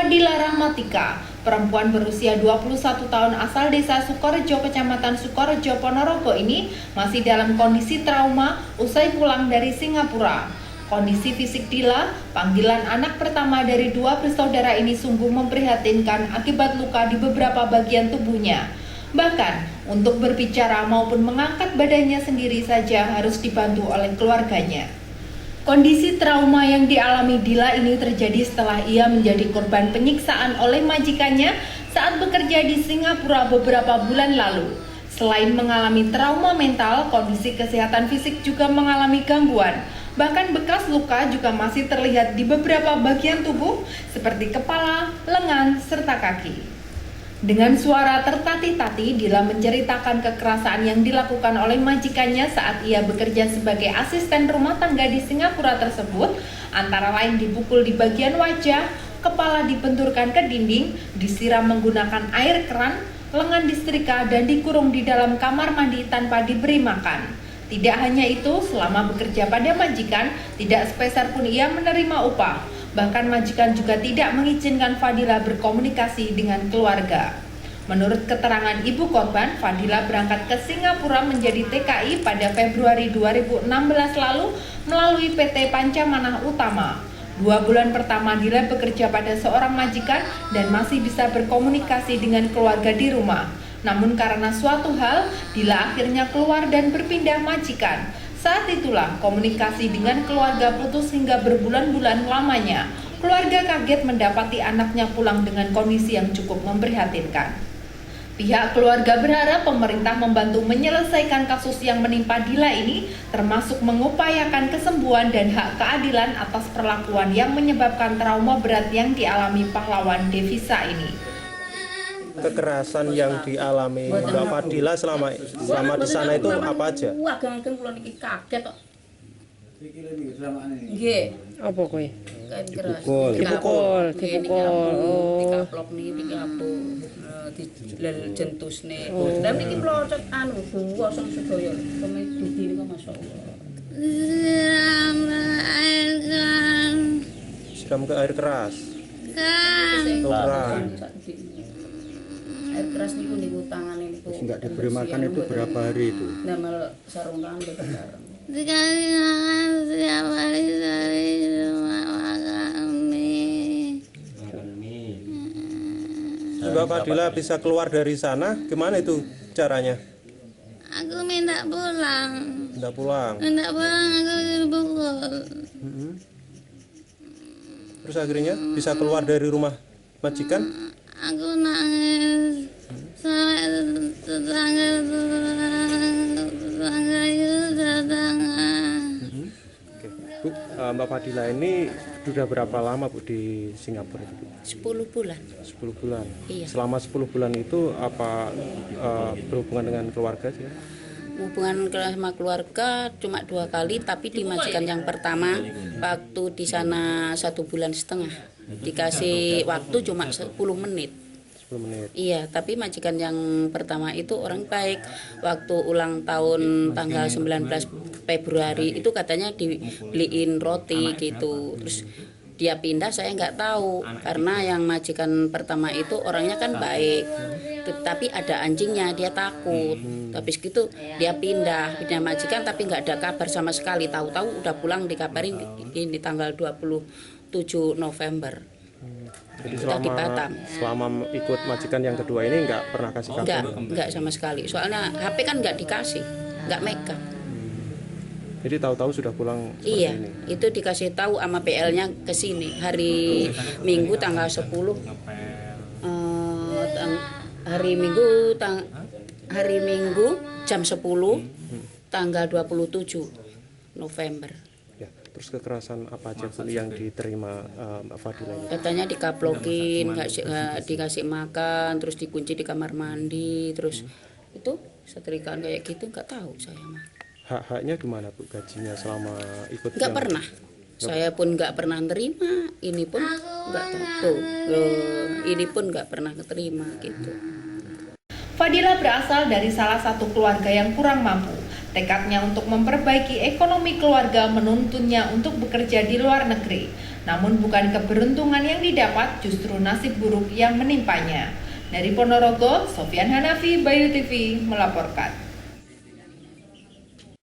Fadila Rahmatika, perempuan berusia 21 tahun asal desa Sukorejo, kecamatan Sukorejo, Ponorogo ini masih dalam kondisi trauma usai pulang dari Singapura. Kondisi fisik Dila, panggilan anak pertama dari dua bersaudara ini sungguh memprihatinkan akibat luka di beberapa bagian tubuhnya. Bahkan, untuk berbicara maupun mengangkat badannya sendiri saja harus dibantu oleh keluarganya. Kondisi trauma yang dialami Dila ini terjadi setelah ia menjadi korban penyiksaan oleh majikannya saat bekerja di Singapura beberapa bulan lalu. Selain mengalami trauma mental, kondisi kesehatan fisik juga mengalami gangguan. Bahkan bekas luka juga masih terlihat di beberapa bagian tubuh seperti kepala, lengan, serta kaki. Dengan suara tertatih-tatih, Dila menceritakan kekerasan yang dilakukan oleh majikannya saat ia bekerja sebagai asisten rumah tangga di Singapura tersebut, antara lain dipukul di bagian wajah, kepala dibenturkan ke dinding, disiram menggunakan air keran, lengan disetrika, dan dikurung di dalam kamar mandi tanpa diberi makan. Tidak hanya itu, selama bekerja pada majikan, tidak sepeser pun ia menerima upah. Bahkan majikan juga tidak mengizinkan Fadila berkomunikasi dengan keluarga. Menurut keterangan ibu korban, Fadila berangkat ke Singapura menjadi TKI pada Februari 2016 lalu melalui PT Pancamanah Utama. 2 bulan pertama Dila bekerja pada seorang majikan dan masih bisa berkomunikasi dengan keluarga di rumah. Namun karena suatu hal, Dila akhirnya keluar dan berpindah majikan. Saat itulah komunikasi dengan keluarga putus hingga berbulan-bulan lamanya. Keluarga kaget mendapati anaknya pulang dengan kondisi yang cukup memprihatinkan. Pihak keluarga berharap pemerintah membantu menyelesaikan kasus yang menimpa Dila ini, termasuk mengupayakan kesembuhan dan hak keadilan atas perlakuan yang menyebabkan trauma berat yang dialami pahlawan devisa ini. Kekerasan yang dialami Mbak Fadila selama di sana itu apa aja? Wah, kan kula niki kaget kok. Nggih. Apa kowe? Dipukul. Dikaplok niki dikaplok. Dijentusne. Lah niki mlocot anu buwos sedaya. Kene didi niku masyaallah. Siram ke air keras. Air keras niku niku tangane niku. Terus nggak diberi makan itu berapa hari itu? Damel sarung tangan bareng. Dikasih makan setiap hari dari rumah makan mie. Mbak Fadila bisa keluar dari sana, gimana itu caranya? Aku minta pulang. Minta pulang. Aku dipukul. Terus akhirnya bisa keluar dari rumah majikan? Aku nangis sampai tetangga itu datang. Bu, Mbak Fadila ini sudah berapa lama Bu di Singapura itu? 10 bulan. 10 bulan. Iya. Selama 10 bulan itu apa berhubungan dengan keluarga sih? Hubungan sama keluarga cuma 2 kali, tapi di majikan yang pertama waktu di sana 1,5 bulan. Dikasih waktu cuma 10 menit. 10 menit. Iya, tapi majikan yang pertama itu orang baik. Waktu ulang tahun tanggal 19 Februari itu katanya dibeliin roti gitu. Terus dia pindah, saya nggak tahu karena yang majikan pertama itu orangnya kan baik, tapi ada anjingnya, dia takut. Tapi segitu dia pindah majikan, tapi nggak ada kabar sama sekali. Tahu-tahu udah pulang dikabarin di tanggal 27 November. Jadi Di Batam. selama ikut majikan yang kedua ini nggak pernah kasih kabar? Nggak sama sekali. Soalnya HP kan nggak dikasih, nggak megang. Jadi tahu-tahu sudah pulang seperti Iya, ini? itu dikasih tahu sama PL-nya ke sini hari Minggu tanggal 10. Hari Minggu jam 10 tanggal 27 November. Ya, terus kekerasan apa aja Bu yang diterima Mbak Fadila ini? Katanya dikaplokin, nggak dikasih makan, terus dikunci di kamar mandi, terus itu setrikaan kayak gitu nggak tahu saya mah. Hak-haknya gimana Bu, gajinya selama ikut? Nggak pernah. Saya pun nggak pernah terima, ini pun nggak tahu. Ini pun nggak pernah keterima gitu. Fadila berasal dari salah satu keluarga yang kurang mampu. Tekadnya untuk memperbaiki ekonomi keluarga menuntunnya untuk bekerja di luar negeri. Namun bukan keberuntungan yang didapat, justru nasib buruk yang menimpanya. Dari Ponorogo, Sofyan Hanafi, Bayu TV melaporkan.